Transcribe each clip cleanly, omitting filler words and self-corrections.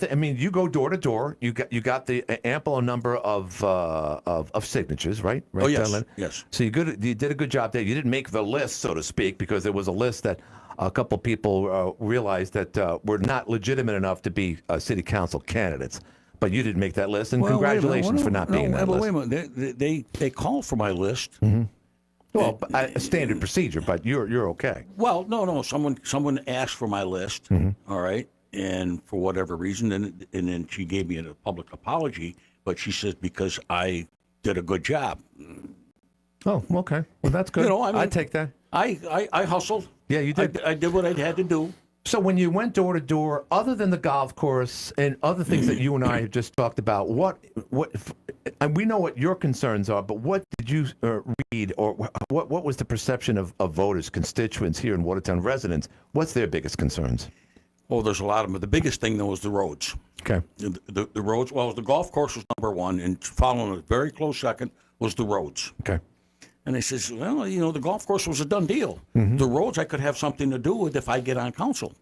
I mean, you go door to door. You got the ample number of signatures, right? Right. Oh yes, Len? yes. So you did a good job there. You didn't make the list, so to speak, because there was a list that a couple people realized that were not legitimate enough to be city council candidates. But you didn't make that list, and congratulations for not being in that list. Wait a minute. They called for my list. Mm-hmm. Well, a standard procedure, but you're okay. Well, no. Someone asked for my list. All right, and for whatever reason, and then she gave me a public apology. But she says because I did a good job. Oh, okay. Well, that's good. I take that. I hustled. Yeah, you did. I did what I had to do. So when you went door to door, other than the golf course and other things that you and I have just talked about, and we know what your concerns are, but what did you read, or what was the perception of voters, constituents here in Watertown, residents? What's their biggest concerns? Oh, there's a lot of them. The biggest thing, though, was the roads. Okay. The roads, well, the golf course was number one, and following a very close second was the roads. Okay. And I says, well, the golf course was a done deal. The roads I could have something to do with if I get on council.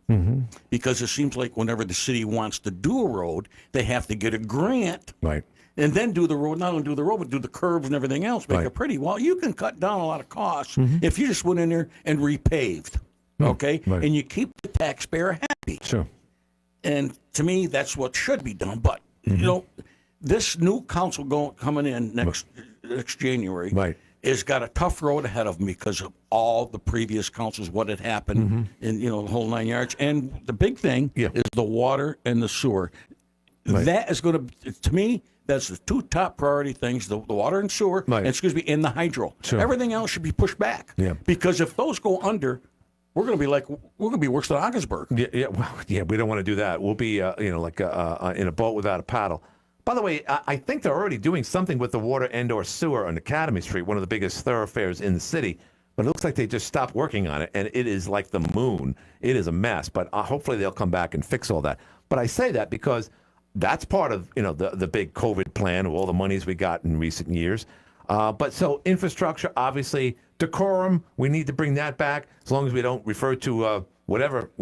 Because it seems like whenever the city wants to do a road, they have to get a grant. Right. And then do the road, not only do the road, but do the curbs and everything else, make it pretty. Well, you can cut down a lot of costs if you just went in there and repaved, okay? Right. And you keep the taxpayer happy. Sure. And to me, that's what should be done. But, this new council coming in next January has got a tough road ahead of them because of all the previous councils, what had happened in, the whole 9 yards. And the big thing is the water and the sewer. Right. That is going to me, that's the two top priority things, the water and sewer, and the hydro. Sure. Everything else should be pushed back. Yeah. Because if those go under, we're going to be worse than Ogdensburg. Yeah, we don't want to do that. We'll be, in a boat without a paddle. By the way, I think they're already doing something with the water and/or sewer on Academy Street, one of the biggest thoroughfares in the city. But it looks like they just stopped working on it, and it is like the moon. It is a mess. But hopefully they'll come back and fix all that. But I say that because that's part of the big COVID plan of all the monies we got in recent years. But so infrastructure, obviously, decorum, we need to bring that back as long as we don't refer to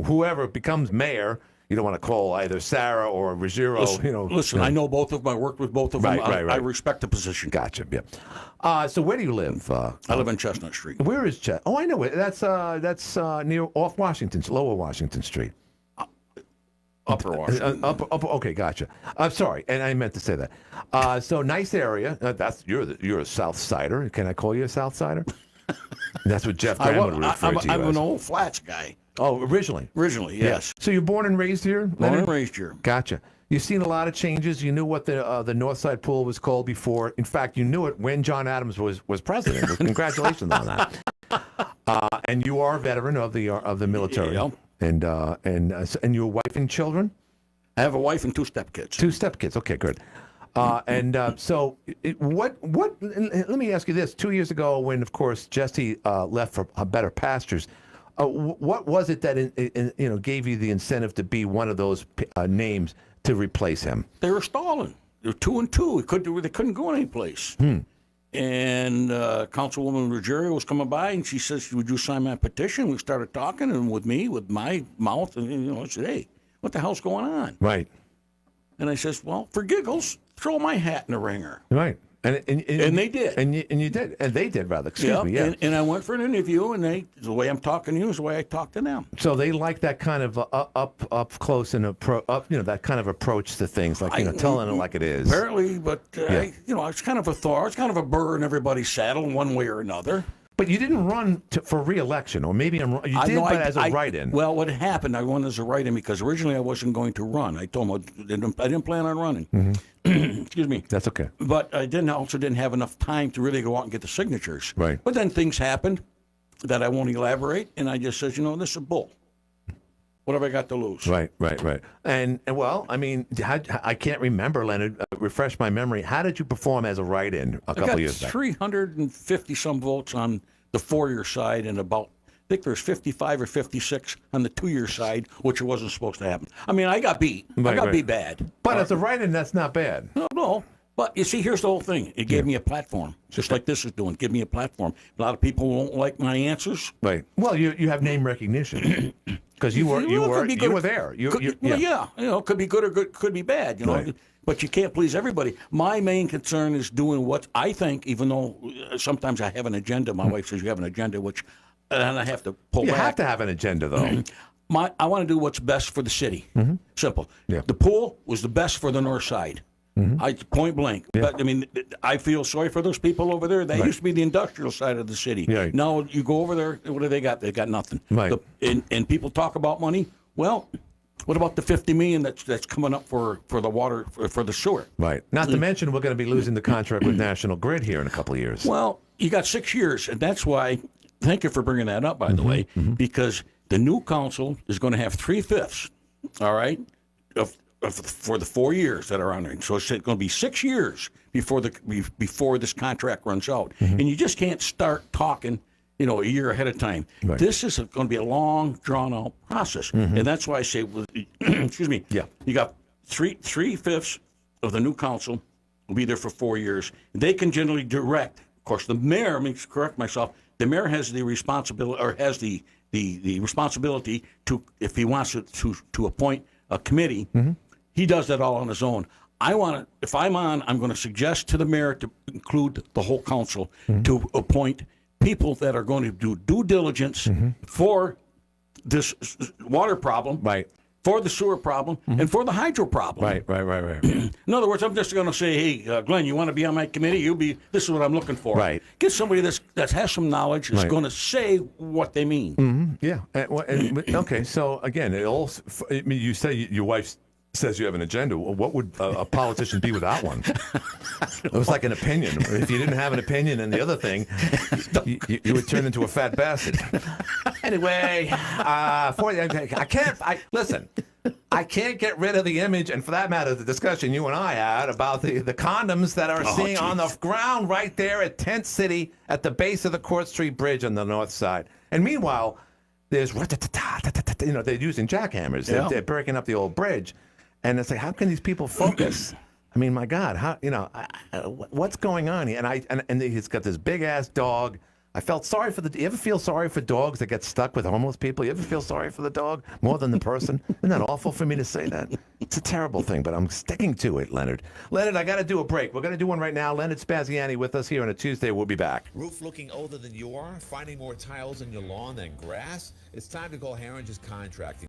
whoever becomes mayor. You don't want to call either Sarah or Ruggiero. Listen, I know both of them. I worked with both of them. Right. I respect the position. Gotcha. Yeah. So where do you live? I live on Chestnut Street. Where is Chestnut? Oh, I know it. That's near off Lower Washington Street. Upper Washington. Okay, gotcha. I'm sorry, and I meant to say that. So nice area. You're a South Sider. Can I call you a South Sider? That's what Jeff Graham would refer to you I'm as. an old Flats guy. Oh, originally? Originally, yes. Yeah. So you're born and raised here, Leonard? Born and raised here. Gotcha. You've seen a lot of changes. You knew what the North Side Pool was called before. In fact, you knew it when John Adams was president. Congratulations on that. And you are a veteran of the military. Yeah. And your wife and children? I have a wife and two stepkids. Two stepkids. Okay, good. So let me ask you this. 2 years ago, when, of course, Jesse left for better pastures, what was it that gave you the incentive to be one of those names to replace him? They were stalling. They were 2 and 2. They couldn't go anyplace. And Councilwoman Ruggiero was coming by, and she says, "Would you sign my petition?" We started talking, and with my mouth, and I said, "Hey, what the hell's going on?" Right. And I says, "Well, for giggles, throw my hat in the ringer." Right. And they did. And you did. And they did, rather. Excuse me. Yeah. And I went for an interview, and the way I'm talking to you is the way I talk to them. So they like that kind of up close and that kind of approach to things, like telling it like it is. Apparently, but it's kind of a thorn. It's kind of a burr in everybody's saddle in one way or another. But you didn't run for re-election, or maybe you did, but as a write-in. Well, what happened, I won as a write-in because originally I wasn't going to run. I told them I didn't plan on running. Excuse me. That's okay. But I also didn't have enough time to really go out and get the signatures. Right. But then things happened that I won't elaborate, and I just says, this is bull. What have I got to lose? Right. And well, I mean, I can't remember, Leonard. Refresh my memory. How did you perform as a write-in a couple years back? 350-some votes on the 4-year side and I think there's 55 or 56 on the 2-year side, which wasn't supposed to happen. I mean, I got beat. I got beat bad. But as a write-in, that's not bad. No. But you see, here's the whole thing. It gave me a platform, just like this is doing. Give me a platform. A lot of people won't like my answers. Right. Well, you have name recognition. because you were there. Yeah, it could be good or could be bad. Right. But you can't please everybody. My main concern is doing what I think, even though sometimes I have an agenda. My wife says you have an agenda, and I have to pull back. You have to have an agenda, though. I want to do what's best for the city. Simple. Yeah. The pool was the best for the north side. Point blank. Yeah. But I mean, I feel sorry for those people over there. That used to be the industrial side of the city. Yeah. Now you go over there, what do they got? They got nothing. Right. And people talk about money. Well, what about the $50 million that's coming up for the water for the sewer? Right. Not to mention we're going to be losing the contract with National Grid here in a couple of years. Well, you got 6 years, and that's why. Thank you for bringing that up, by the way, because the new council is going to have 3/5. All right, for the 4 years that are on there. So it's going to be 6 years before this contract runs out, and you just can't start talking, a year ahead of time. Right. This is going to be a long, drawn-out process, and that's why I say, excuse me, you got 3/5 of the new council will be there for 4 years. They can generally direct. Of course, the mayor. Let me correct myself. The mayor has the responsibility, or has the responsibility to, if he wants to appoint a committee, he does that all on his own. If I'm on, I'm going to suggest to the mayor to include the whole council to appoint people that are going to do due diligence for this water problem, Right. for the sewer problem, and for the hydro problem. Right. In other words, I'm just going to say, hey, Glenn, you want to be on my committee? This is what I'm looking for. Right. Get somebody that has some knowledge, is going to say what they mean. Yeah. Okay. So again, you say your wife says you have an agenda. Well, what would a politician be without one? It was like an opinion. If you didn't have an opinion and the other thing, you would turn into a fat bastard. Anyway, listen. I can't get rid of the image, and for that matter, the discussion you and I had about the condoms that are seen on the ground right there at Tent City at the base of the Court Street Bridge on the north side. And meanwhile, there's they're using jackhammers. They're breaking up the old bridge. And it's like, how can these people focus? I mean, my God, what's going on here? And he's got this big ass dog. I felt sorry for you ever feel sorry for dogs that get stuck with homeless people? You ever feel sorry for the dog more than the person? Isn't that awful for me to say that? It's a terrible thing, but I'm sticking to it, Leonard. Leonard, I got to do a break. We're going to do one right now. Leonard Spaziani with us here on a Tuesday. We'll be back. Roof looking older than you are? Finding more tiles in your lawn than grass? It's time to call Herringer's Contracting.